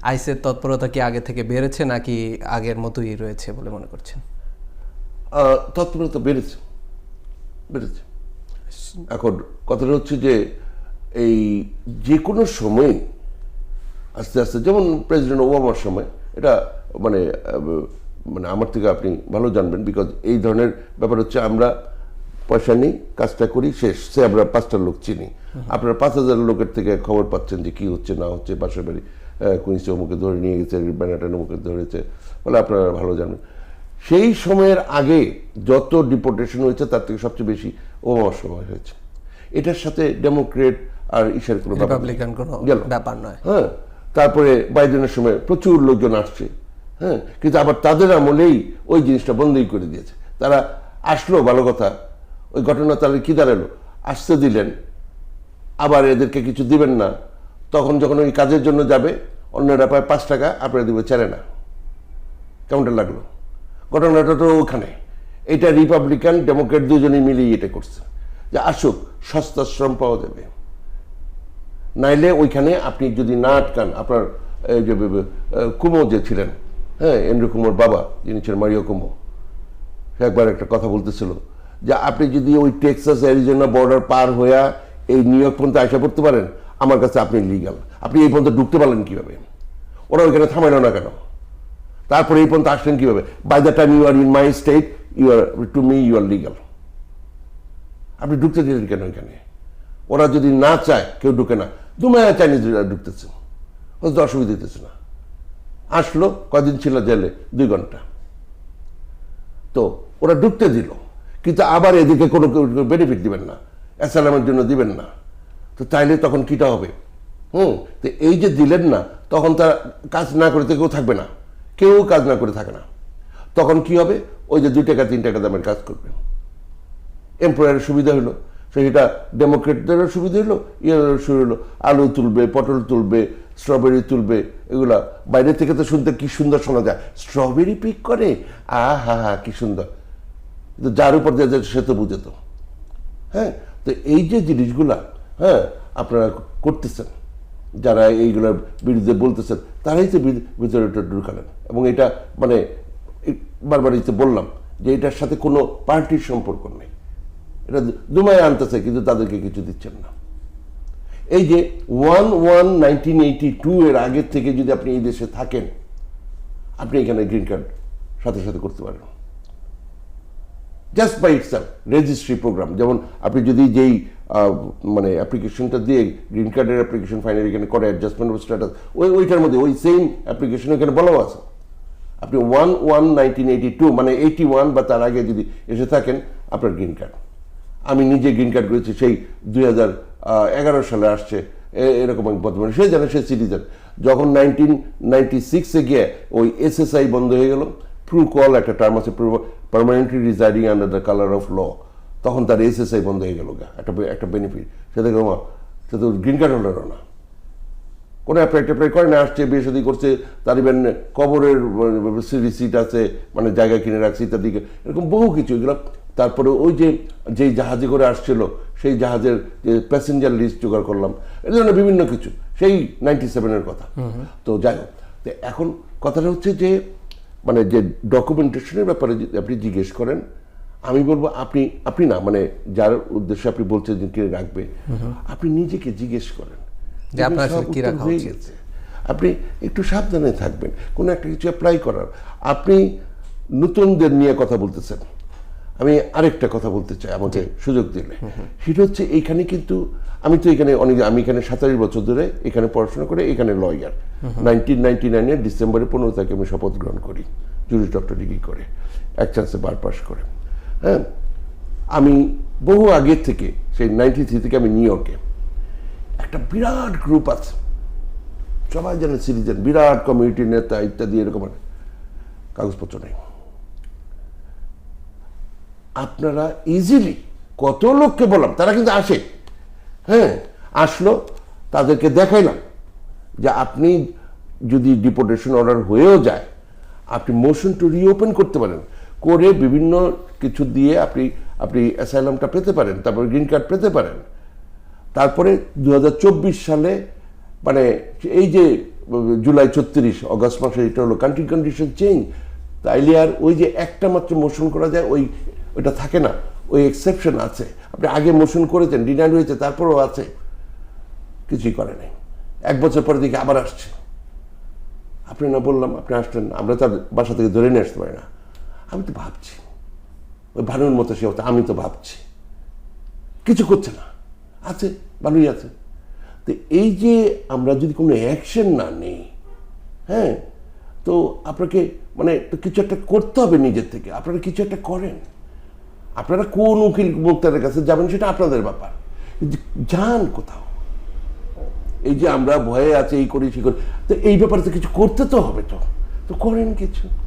আইসের তৎপরতা কি আগে থেকে বেড়েছে নাকি আগের মতোই রয়েছে বলে মনে করছেন? তৎপরতা বেড়েছে বেড়েছে। এখন কথাটা হচ্ছে যে এই যে কোনো সময় আস্তে আস্তে, যেমন প্রেসিডেন্ট ওবামার সময়, এটা মানে মানে আমার থেকে আপনি ভালো জানবেন, বিকজ এই ধরনের ব্যাপার হচ্ছে আমরা পয়সা নিই, কাজটা করি, শেষ। সে আমরা 5টা লোক চিনি, আপনারা 5,000 লোকের থেকে খবর পাচ্ছেন যে কি হচ্ছে না হচ্ছে, পাশের বাড়ি কুইন্সি অমুকে ধরে নিয়ে গেছে, ব্যানাটন অমুকে ধরেছে, বলে আপনারা ভালো জানেন। সেই সময়ের আগে যত ডিপোর্টেশন হয়েছে তার থেকে সবচেয়ে বেশি ওবামার সময় হয়েছে। এটার সাথে ডেমোক্রেট আর ইসের কোনো রিপাবলিকান কোনো ব্যাপার নয়। হ্যাঁ, তারপরে বাইডেনের সময় প্রচুর লোকজন আসছে, হ্যাঁ, কিন্তু আবার তাদের আমলেই ওই জিনিসটা বন্ধই করে দিয়েছে। তারা আসলো, ভালো কথা, ওই ঘটনা তাহলে কি দাঁড়ালো, আসতে দিলেন, আবার এদেরকে কিছু দিবেন না, তখন যখন ওই কাজের জন্য যাবে অন্যরা পায় 5 টাকা, আপনারা দিবে চারে না। কেমনটা লাগলো? ঘটনাটা তো ওখানে। এটা রিপাবলিকান ডেমোক্রেট দুজনেই মিলিয়ে এটা করছে যে আসুক, সস্তা শ্রম পাওয়া যাবে। নাইলে ওইখানে আপনি যদি না আটকান, আপনার এই যে কুমো যে ছিলেন, হ্যাঁ, এন্ড্রু কুমোর বাবা যিনি ছিলেন, মারিও কুমো, সে একবার একটা কথা বলতেছিল যে আপনি যদি ওই টেক্সাস অ্যারিজোনা বর্ডার পার হইয়া এই নিউ ইয়র্ক পর্যন্ত আসা পড়তে পারেন, আমার কাছে আপনি লিগাল। আপনি এই পর্যন্ত ঢুকতে পারলেন কীভাবে? ওরা ওইখানে থামাইল না কেন? তারপরে এই পর্যন্ত আসলেন কীভাবে? By the time you are in my state, you are to me you are legal. আপনি ঢুকতে দিলেন কেন এখানে? ওরা যদি না চায়, কেউ ঢুকে না। দুমায়া চাইনিজরা ঢুকতেছে, ওদের তো অসুবিধা দিতেছে না। আসলো, কদিন ছিল জেলে? 2 ঘন্টা। তো ওরা ঢুকতে দিল, কিন্তু আবার এদিকে কোনো বেনিফিট দিবেন না, অ্যাসাইলামের জন্য দিবেন না। তো তাইলে তখন কিটা হবে? তো এই যে দিলেন না, তখন তারা কাজ না করে কেউ থাকবে না, কেউ কাজ না করে থাকে না। তখন কি হবে? ওই যে 2 টাকা 3 টাকা দামের কাজ করবে। এমপ্লয়ারের সুবিধা হলো, সেটা ডেমোক্রেটদেরও সুবিধা হলো, ইয়েরও সুবিধা হলো। আলু তুলবে, পটল তুলবে, স্ট্রবেরি তুলবে, এগুলা বাইরে থেকে তো শুনতে কি সুন্দর শোনা যায়, স্ট্রবেরি পিক করে, হা কি সুন্দর। কিন্তু যার উপর দিয়ে সে তো বুঝে তো। হ্যাঁ, তো এই যে জিনিসগুলা, হ্যাঁ, আপনারা করতেছেন, যারা এইগুলোর বিরুদ্ধে বলতেছেন, তারাই তো ভিতরে ঢুকালেন। এবং এটা মানে বারবার বললাম যে এটার সাথে কোনো পার্টির সম্পর্ক নেই, এটা দুমায় আনতেছে, কিন্তু তাদেরকে কিছু দিচ্ছেন না। এই যে 1/1/1982 এর আগের থেকে যদি আপনি এই দেশে থাকেন, আপনি এখানে গ্রিন কার্ড সাথে সাথে করতে পারেন, just by itself. Registry program, যেমন আপনি যদি যেই মানে অ্যাপ্লিকেশনটা দিয়ে গ্রিন কার্ডের অ্যাপ্লিকেশন ফাইনাল এখানে করে, অ্যাডজাস্টমেন্ট অফ স্ট্যাটাস, ওইটার মধ্যে ওই সেম অ্যাপ্লিকেশন এখানে বলাও আছে। আপনি 1/1/1982 মানে 81 বা তার আগে যদি এসে থাকেন, আপনার গ্রিন কার্ড। আমি নিজে গ্রিন কার্ড করেছি, সেই 2011 সালে আসছে, এরকম বর্তমানে সে জানে, সে সিটিজেন। যখন 1996-এ গিয়ে ওই SSI বন্ধ হয়ে গেল, প্রু কল একটা টার্ম আছে, permanently residing under the colour of law, তখন তার SSI বন্ধ হয়ে গেল, একটা বেনিফিট। সে তো গ্রিন কার্ড হোল্ডারও না, কোনো অ্যাপ্লাই করে না, আসছে, বিয়ে শাদী করছে, তার ইভেন কবরের রিসিট আছে, মানে জায়গা কিনে রাখছে ইত্যাদি, এরকম বহু কিছু। এগুলো তারপরে ওই যেই জাহাজে করে আসছিল, সেই জাহাজের যে প্যাসেঞ্জার লিস্ট জোগাড় করলাম, এই ধরনের বিভিন্ন কিছু, সেই 97-এর কথা। তো যাই হোক, তো এখন কথাটা হচ্ছে যে মানে যে ডকুমেন্টেশনের ব্যাপারে যদি আপনি জিজ্ঞেস করেন, আমি বলবো আপনি না, মানে যার উদ্দেশ্যে আপনি বলছেন যে কে রাখবে, আপনি নিজেকে জিজ্ঞেস করেন যে আপনার কি রাখা উচিত। আপনি একটু সাবধানে থাকবেন কোনো একটা কিছু অ্যাপ্লাই করার। আপনি নতুনদের নিয়ে কথা বলতেছেন, আমি আরেকটা কথা বলতে চাই, আমাকে সুযোগ দিলে। সেটা হচ্ছে এইখানে কিন্তু আমি তো এখানে আমি এখানে 27 বছর ধরে এখানে পড়াশোনা করে, এখানে লয়ার। 1999-এর ডিসেম্বরের 15 তারিখে আমি শপথ গ্রহণ করি, জুরিস ডক্টর ডিগ্রি করে, এক চান্সে বার পাস করে। হ্যাঁ, আমি বহু আগের থেকে, সেই 93 থেকে আমি নিউ ইয়র্কে, একটা বিরাট গ্রুপ আছে, সবাই জানে সিটিজেন, বিরাট কমিউনিটি নেতা ইত্যাদি, এরকম কাগজপত্র নেই। আপনারা ইজিলি, কত লোককে বললাম, তারা কিন্তু আসে, হ্যাঁ, আসলো, তাদেরকে দেখাইলাম যে আপনি যদি ডিপোর্টেশন অর্ডার হয়েও যায়, আপনি মোশন টু রিওপেন করতে পারেন, করে বিভিন্ন কিছু দিয়ে আপনি অ্যাসাইলামটা পেতে পারেন, তারপরে গ্রিন কার্ড পেতে পারেন। তারপরে 2024 সালে মানে এই যে জুলাই 36, অগস্ট মাসে এটা হলো কান্ট্রি কন্ডিশন চেঞ্জ, তাইলে আর ওই যে একটা মাত্র মোশন করা যায় ওইটা থাকে না, ওই এক্সেপশন আছে। আপনি আগে মোশন করেছেন, ডিনাইড হয়েছে, তারপরেও আছে, কিছুই করে নাই। 1 বছর পরে দেখি আবার আসছে। আপনি না বললাম, আপনি আসলেন না, আমরা তার বাসা থেকে ধরে নিয়ে আসতে পারি না। আমি তো ভাবছি ওই ভানুর মতো সে হতো, আমি তো ভাবছি কিছু করছে না, আছে ভালোই আছে। তো এই যে আমরা যদি কোনো অ্যাকশন না নেই, হ্যাঁ, তো আপনাকে মানে তো কিছু একটা করতে হবে নিজের থেকে। আপনারা কিছু একটা করেন। আপনারা কোন উকিল মুক্তারের কাছে যাবেন সেটা আপনাদের ব্যাপার, কিন্তু যান কোথাও। এই যে আমরা ভয়ে আছে, এই করি সেই করি, তো এই ব্যাপারে তো কিছু করতে তো হবে, তো করেন কিছু।